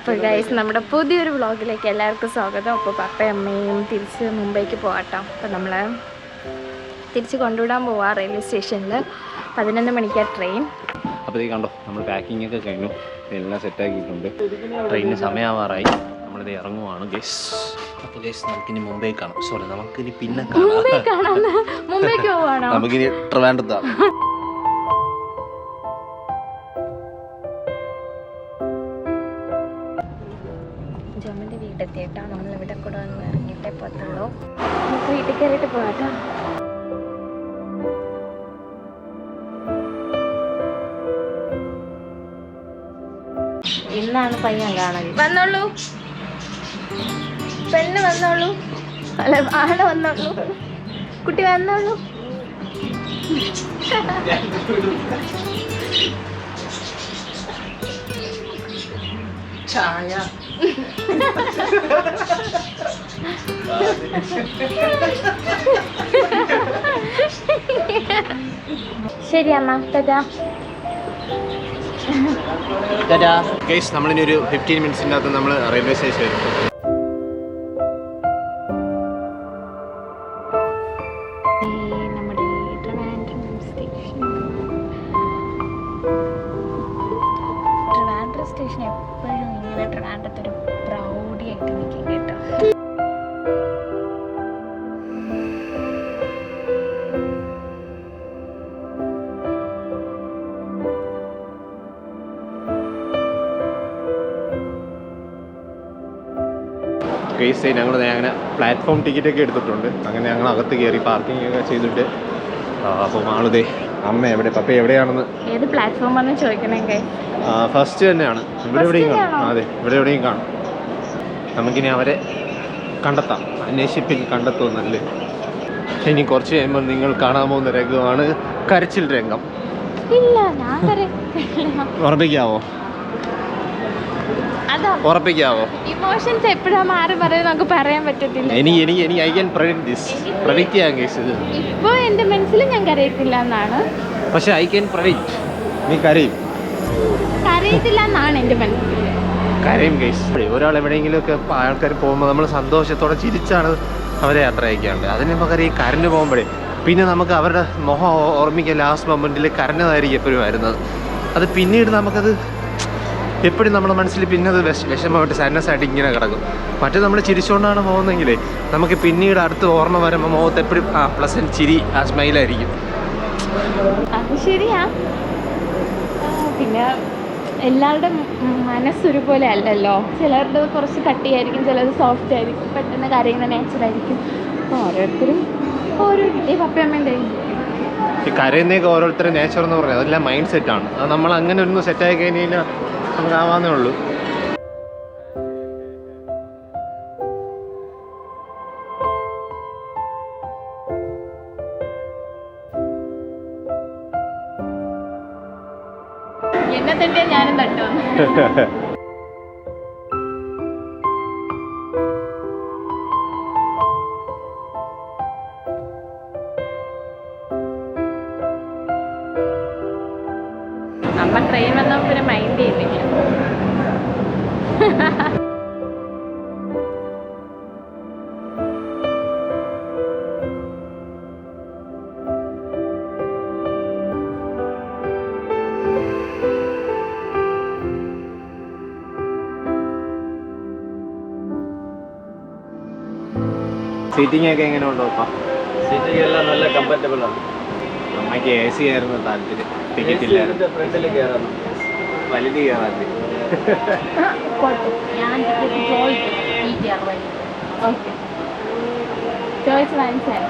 അപ്പോൾ ഗൈസ് നമ്മുടെ പുതിയൊരു വ്ളോഗിലേക്ക് എല്ലാവർക്കും സ്വാഗതം. അപ്പോൾ പപ്പയും അമ്മയും തിരിച്ച് മുംബൈക്ക് പോകാട്ടോ. അപ്പോൾ നമ്മൾ തിരിച്ച് കൊണ്ടുവിടാൻ പോവാ റെയിൽവേ സ്റ്റേഷനിൽ. 11 മണിക്കാണ് ട്രെയിൻ. അപ്പോൾ ഇത് കണ്ടോ, നമ്മൾ പാക്കിംഗ് ഒക്കെ കഴിഞ്ഞു, എല്ലാം സെറ്റാക്കിയിട്ടുണ്ട്. ട്രെയിനിന് സമയമാവാറായി, നമ്മളിത് ഇറങ്ങുവാണ് ഗൈസ്. അപ്പോൾ ഗൈസ് നമുക്കിനി മുംബൈ കാണാം. സോറി, നമുക്കിനി പിന്നെ മുംബൈക്ക് പോവാണോ? നമുക്കിനി ട്രിവാൻഡ്രത്താണ്. ജോമിൻ്റെ വീടെത്തിയിട്ടാണ് നമ്മളിവിടെ കൂടെ ഒന്ന് ഇറങ്ങിയിട്ടേ പോകത്തുള്ളൂ. നമുക്ക് വീട്ടിൽ കയറിയിട്ട് പോകാട്ടോ. ഇന്നാണ് പയ്യൻ കാണൽ. വന്നോളൂ പെണ്ണ്, വന്നോളൂ. അല്ല, ആണ് വന്നോളൂ, കുട്ടി വന്നോളൂ. ചായ ശരി അമ്മ, ടാറ്റാ. ഗൈസ്, നമ്മളിനി ഒരു 15 മിനിറ്റ്സിൻ്റെ അകത്ത് നമ്മൾ റെയിൽവേ സ്റ്റേഷൻ വരും. നമ്മുടെ ട്രിവാൻഡ്രം സ്റ്റേഷൻ. ട്രിവാൻഡ്രം സ്റ്റേഷൻ എപ്പോഴും ഇങ്ങനെ ട്രിവാൻഡ്രത്തൊരു പ്രൗഢിയായിട്ട് നിൽക്കും കേട്ടോ. ഗൈസ്, ഞങ്ങൾ അങ്ങനെ പ്ലാറ്റ്ഫോം ടിക്കറ്റൊക്കെ എടുത്തിട്ടുണ്ട്. അങ്ങനെ ഞങ്ങൾ അകത്ത് കയറി പാർക്കിംഗ് ഒക്കെ ചെയ്തിട്ട് അപ്പോൾ ആളിതേ അമ്മ എവിടെ, പപ്പ എവിടെയാണെന്ന്. ഏത് പ്ലാറ്റ്ഫോമാണെന്ന് ചോദിക്കണമെങ്കിൽ ഫസ്റ്റ് തന്നെയാണ്. ഇവിടെ എവിടെയും കാണും. അതെ, ഇവിടെ എവിടെയും കാണും. നമുക്കിനി അവരെ കണ്ടെത്താം, അന്വേഷിപ്പിൽ കണ്ടെത്തുമെന്നല്ലേ. ഇനി കുറച്ച് കഴിയുമ്പോൾ നിങ്ങൾ കാണാൻ പോകുന്ന രംഗമാണ് കരച്ചിൽ രംഗം. ഇല്ല, ഞാൻ കരയില്ല. ഉറപ്പിക്കാവോ? ഉറപ്പിക്കാവോ? ഇമോഷൻസ് എപ്പോഴാ മാറി പറയും നമുക്ക് പറയാൻ പറ്റത്തില്ല. എനിക്ക് ഐ ക്യാൻ പ്രഡിക്റ്റ് ചെയ്യാൻ കേസ്. ഇപ്പോൾ എൻ്റെ മനസ്സിൽ ഞാൻ കരയത്തില്ല എന്നാണ്, പക്ഷെ ഐ ക്യാൻ പ്രഡിക്റ്റ് നീ കരയും. കരയത്തില്ല എന്നാണ് എൻ്റെ മനസ്സിൽ. കരയും കേസ്. ഒരാൾ എവിടെയെങ്കിലുമൊക്കെ ആൾക്കാർ പോകുമ്പോൾ നമ്മൾ സന്തോഷത്തോടെ ചിരിച്ചാണ് അവരെ യാത്ര അയക്കാറുണ്ട്. അതിന് പകരം ഈ കരണ്ട് പോകുമ്പോഴേ പിന്നെ നമുക്ക് അവരുടെ മുഖം ഓർമ്മിക്കാൻ ലാസ്റ്റ് മൊമെൻറ്റിൽ കരഞ്ഞതായിരിക്കും എപ്പോഴും വരുന്നത്. അത് പിന്നീട് നമുക്കത് എപ്പോഴും നമ്മുടെ മനസ്സിൽ പിന്നെ അത് വിഷമമായിട്ട് സാഡ്നസ് ആയിട്ട് ഇങ്ങനെ കിടക്കും. മറ്റേ നമ്മൾ ചിരിച്ചുകൊണ്ടാണ് പോകുന്നതെങ്കിലേ നമുക്ക് പിന്നീട് അടുത്ത് ഓർമ്മ വരുമ്പോൾ മുഖത്ത് എപ്പോഴും പ്ലസൻറ്റ് ചിരി, ആ സ്മൈലായിരിക്കും. അത് ശരിയാ. പിന്നെ എല്ലാവരുടെ മനസ്സൊരുപോലെ അല്ലല്ലോ. ചിലരുടെ കുറച്ച് കട്ടിയായിരിക്കും, ചിലത് സോഫ്റ്റ് ആയിരിക്കും, പെട്ടെന്ന് കരയുന്ന നേച്ചറായിരിക്കും. അപ്പോൾ ഓരോരുത്തരും ഓരോ പപ്പയമ്മേൻ്റെ ഈ കരയുന്നതൊക്കെ ഓരോരുത്തരുടെ നേച്ചർ എന്ന് പറയുന്നത് അതെല്ലാം മൈൻഡ് സെറ്റാണ്. അത് നമ്മൾ അങ്ങനെ ഒന്ന് സെറ്റായി കഴിഞ്ഞ് കഴിഞ്ഞാൽ നമുക്കാവാന്നേ ഉള്ളൂ. എന്നെ തന്നെ ഞാനും തട്ടോ. അമ്മ ട്രെയിൻ വന്നാൽ പിന്നെ മൈൻഡ് ചെയ്തില്ല. സീറ്റിംഗ് ഒക്കെ എങ്ങനെ ഉണ്ടോ? സീറ്റിംഗ് എല്ലാം നല്ല കംഫർട്ടബിൾ ആണ്. അമ്മയ്ക്ക് AC ആയിരുന്നു താല്പര്യം, ടിക്കറ്റ് ഇല്ലായിരുന്നു. ഫ്രണ്ടിൽ കയറാം, വലുത് കയറാൻ. ചോയ്സ് വാങ്ങിച്ചാൽ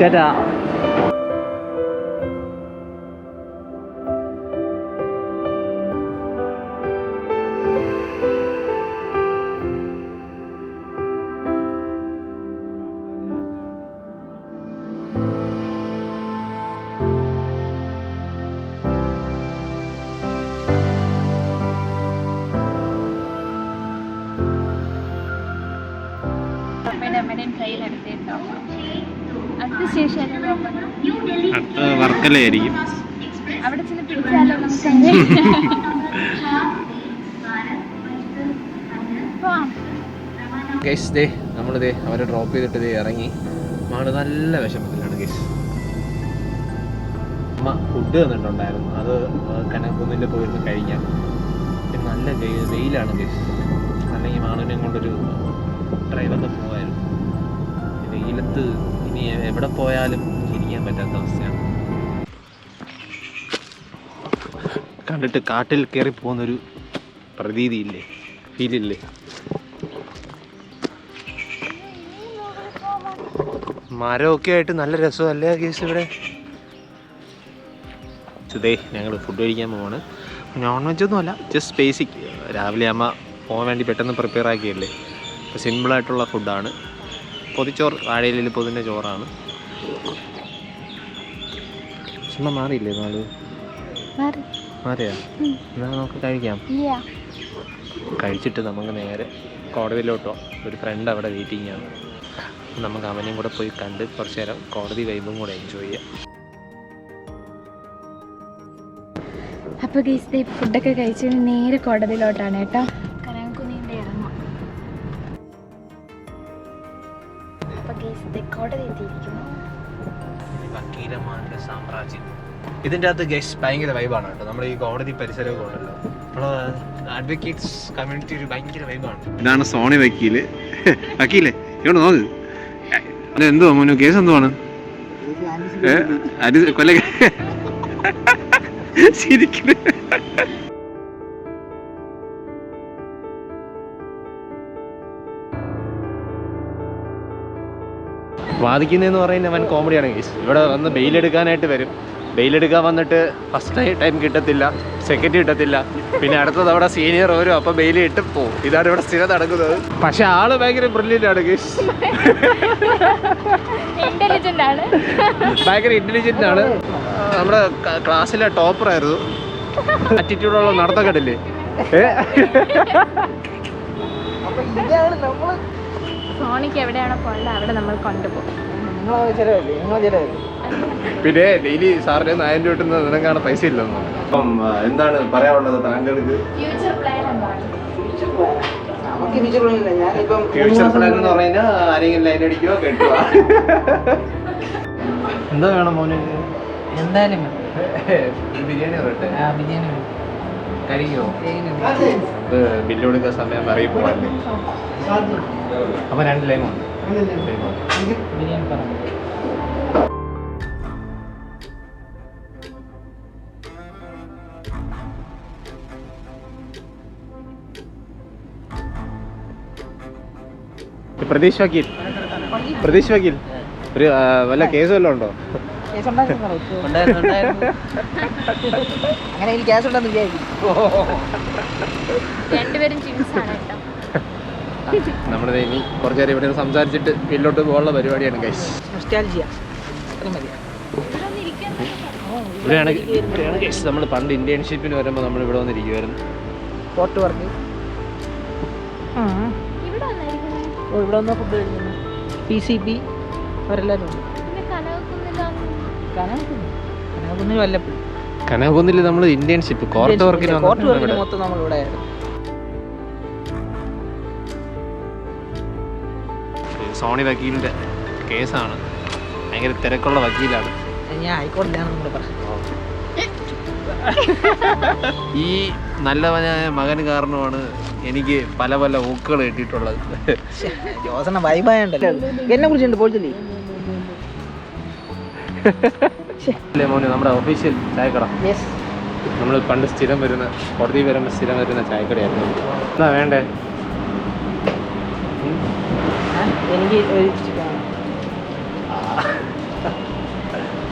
ടാറ്റാ. മെറിൻ ട്രെയിൽ എടുത്തിട്ടോ അടുത്ത സ്റ്റേഷനിൽ അടുത്ത വർക്കലയായിരിക്കും. അവിടെ ചെന്ന് പിടിച്ചാലോ നമുക്ക് ഗൈസ് ദേ നമ്മളിതേ അവരെ ഡ്രോപ്പ് ചെയ്തിട്ട് ദേ ഇറങ്ങി. മാള് നല്ല വിഷമത്തിലാണ് ഗൈസ്. അമ്മ ഫുഡ് തന്നിട്ടുണ്ടായിരുന്നു, അത് കനകുന്നിൽ പോയിരുന്ന് കഴിക്കാം. പിന്നെ നല്ല വെയിലാണ് ഗൈസ്. അല്ലെങ്കിൽ മാളിനെ കൊണ്ടൊരു ഡ്രൈവറിന് പോകായിരുന്നു. വെയിലത്ത് ഇനി എവിടെ പോയാലും ഇരിക്കാൻ പറ്റാത്ത അവസ്ഥയാണ്. കണ്ടിട്ട് കാട്ടിൽ കയറി പോകുന്നൊരു പ്രതീതിയില്ലേ, ഫീലില്ലേ? മരമൊക്കെ ആയിട്ട് നല്ല രസമല്ലേ കേസ് ഇവിടെ. ഇതേ ഞങ്ങൾ ഫുഡ് കഴിക്കാൻ പോവാണ്. നോൺ വെജ് ഒന്നും അല്ല, ജസ്റ്റ് ബേസിക്. രാവിലെ അമ്മ പോകാൻ വേണ്ടി പെട്ടെന്ന് പ്രിപ്പയർ ആക്കിയല്ലേ. അപ്പോൾ സിമ്പിളായിട്ടുള്ള ഫുഡാണ്. പൊതിച്ചോറ്, വാഴയിലിൽ പൊതിൻ്റെ ചോറാണ്. ചുമ്മാ മാറിയില്ലേ നാള്? മാറിയാ? എന്നാൽ നമുക്ക് കഴിക്കാം. കഴിച്ചിട്ട് നമുക്ക് നേരെ കോടതിയിലോട്ടോ. ഒരു ഫ്രണ്ട് അവിടെ വെയിറ്റിംഗ് ആണ്. നമുക്ക് അവനെയും കൂടെ പോയി കണ്ട് കുറച്ച് നേരം കോടതി വൈബും കൂടെ എൻജോയ് ചെയ്യാം. അപ്പോൾ ഗൈസ് ഫുഡൊക്കെ കഴിച്ച് നേരെ കോടതിയിലോട്ടാണ് കേട്ടോ. കനകുന്നിൻ്റെ ഇറങ്ങാം. അപ്പോൾ ഗൈസ് കോടതി എത്തിയിരിക്കുന്നു. വക്കീലന്മാരുടെ സാമ്രാജ്യം. ഇതിൻ്റെ അകത്ത് ഗൈസ് ഭയങ്കര വൈബാണ് കേട്ടോ. നമ്മുടെ ഈ കോടതി പരിസരമൊക്കെ ഉണ്ടല്ലോ, നമ്മളെ അഡ്വക്കേറ്റ്സ് കമ്മ്യൂണിറ്റി ഒരു ഭയങ്കര വൈബാണ്. ഇതാണ് സോണി വക്കീല്. വക്കീലേ ഇങ്ങോട്ട് നോക്ക്. അത് എന്തുവാ മോനു, കേസ് എന്തുവാണ്? കൊല്ല ശരിക്കും വാദിക്കുന്നതെന്ന് പറയുന്നത് അവൻ കോമഡിയാണ് കേസ്. ഇവിടെ വന്ന് ബെയിലെടുക്കാനായിട്ട് വരും. ബെയിലെടുക്കാൻ വന്നിട്ട് ഫസ്റ്റ് ടൈം കിട്ടത്തില്ല, സെക്കൻഡ് കിട്ടത്തില്ല, പിന്നെ അടുത്തത് അവിടെ സീനിയർ വരും, അപ്പം ബെയിൽ ഇട്ട് പോകും. ഇതാണ് ഇവിടെ സ്ഥിരം നടക്കുന്നത്. പക്ഷെ ആള് ഭയങ്കര ബ്രില്യൻ്റ് ആണ് കേസ്. ഭയങ്കര ഇന്റലിജന്റ് ആണ്. നമ്മുടെ ക്ലാസ്സിലെ ടോപ്പറായിരുന്നു. ആറ്റിറ്റ്യൂഡുള്ള നടത്തക്കെട്ടില്ലേ. സോണിക്ക് എവിടെയാണോ പോകേണ്ടത് അവിടെ നമ്മൾ കൊണ്ടുപോകും. പിന്നെ ഡെയിലി സാറിന് 1000 രൂപ കിട്ടുന്നത് നിനക്കാണ് പൈസ ഇല്ലെന്ന്. അപ്പം എന്താണ് പറയാനുള്ളത് താങ്കൾക്ക്? ഫ്യൂച്ചർ പ്ലാൻ എന്താണ്? ഫ്യൂച്ചർ പ്ലാൻ എന്ന് പറഞ്ഞാൽ ആരെങ്കിലും ലൈൻ അടിക്കുകയോ കേട്ടുക. എന്താ വേണം മോന്? എന്തായാലും ബിരിയാണി പറയട്ടെ. ബിരിയാണി കഴിക്കോ? ബില്ല് കൊടുക്കാൻ സമയം പറയും പോകാല്ലേ. അപ്പൊ 2 ലൈമുണ്ട്. ബിരിയാണി പറഞ്ഞു. പ്രതീഷ് വക്കീൽ, പ്രതീഷ് വക്കീൽ ഒരു വല്ല കേസ് വല്ലതും ഉണ്ടോ? അങ്ങനെ എനിക്ക് ക്യാഷ് ഉണ്ടെന്ന് വിചാരിക്കും. രണ്ടുപേരും ജിൻസാണ് കേട്ടോ. നമ്മുടെ ഇനി കുറച്ച് നേരം ഇവിടെ സംസാരിച്ചിട്ട് വീട്ടിലോട്ട് പോകാനുള്ള പരിപാടിയാണ് ഗൈസ്. ഇവിടെയാണ് ഗൈസ് നമ്മൾ പണ്ട് ഇന്റേൺഷിപ്പിന് വരുമ്പോൾ നമ്മൾ ഇവിടെ വന്നിരിക്കുമായിരുന്നു. ഫോർട്ട് വർക്ക് ഇവിടെ വന്നാൽ ഫുഡ് കഴിക്കുന്നു. PCP അവരെല്ലാവരും ഉണ്ട്. കനകുന്നിൽ വല്ലപ്പോഴും. കനകുന്നിൽ നമ്മൾ ഇന്റേൺഷിപ്പ് കോർട്ട് വർക്കിന് മൊത്തം നമ്മൾ ഇവിടെ ആയിരുന്നു. സോണി വക്കീലിന്റെ കേസാണ്. ഭയങ്കര തിരക്കുള്ള വക്കീലാണ്. ഞാൻ ഹൈക്കോടതിയാണ് നമ്മൾ പറഞ്ഞത്. ഈ നല്ലവനായ മകന് കാരണമാണ് എനിക്ക് പല പല ഊക്കുകൾ കിട്ടിയിട്ടുള്ളത്. ജോസന വൈബായുണ്ടല്ലോ. എന്നെ കുറിച്ചുണ്ട് പോയിട്ടില്ലേ മോനെ നമ്മുടെ ഒഫീഷ്യൽ ചായക്കട. യെസ്, നമ്മൾ പണ്ട് സ്ഥിരം വരുന്ന, കോടതി വരുമ്പോൾ സ്ഥിരം വരുന്ന ചായക്കടയായിരുന്നു. എന്താ വേണ്ടേ? എനിക്ക് ഒരു ചിക്കൻ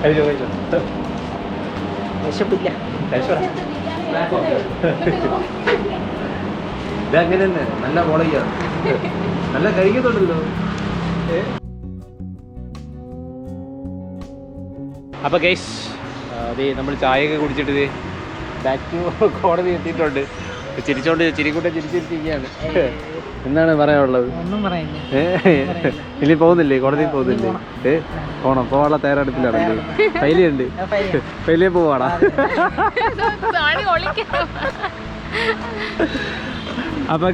കഴിച്ചോ കഴിച്ചോ. വിശപ്പില്ല. ഇതങ്ങനെ തന്നെ നല്ല കോളേജാണ്, നല്ല കഴിക്കത്തുണ്ടല്ലോ. അപ്പോൾ ഗൈസ് അതെ നമ്മൾ ചായയൊക്കെ കുടിച്ചിട്ട് ബാക്ക് ടു കോടതി എത്തിയിട്ടുണ്ട്. ചിരിച്ചോണ്ട് ചിരിക്കൂട്ടം ചിരിച്ചിരിക്കുകയാണ്. എന്താണ് പറയാനുള്ളത്? ഒന്നും പറയില്ല. ഇനി പോകുന്നില്ലേ, കോടതിയിൽ പോകുന്നില്ലേ? പോവാനുള്ള തയ്യാറെടുപ്പിലാണല്ലേ? ഫൈലിയുണ്ട്, ഫൈലിൽ പോവാടാ. അപ്പോൾ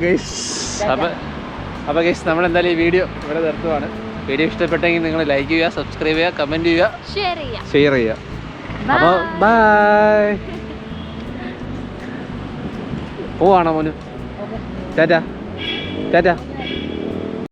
ഗൈസ് നമ്മളെന്തായാലും ഈ വീഡിയോ ഇവിടെ നിർത്തുവാണ്. വീഡിയോ ഇഷ്ടപ്പെട്ടെങ്കിൽ നിങ്ങൾ ലൈക്ക് ചെയ്യുക, സബ്സ്ക്രൈബ് ചെയ്യുക, കമൻറ്റ് ചെയ്യുക, ഷെയർ ചെയ്യുക. അപ്പോൾ ബൈ. പോവാണോ മോനു? ടാറ്റാ.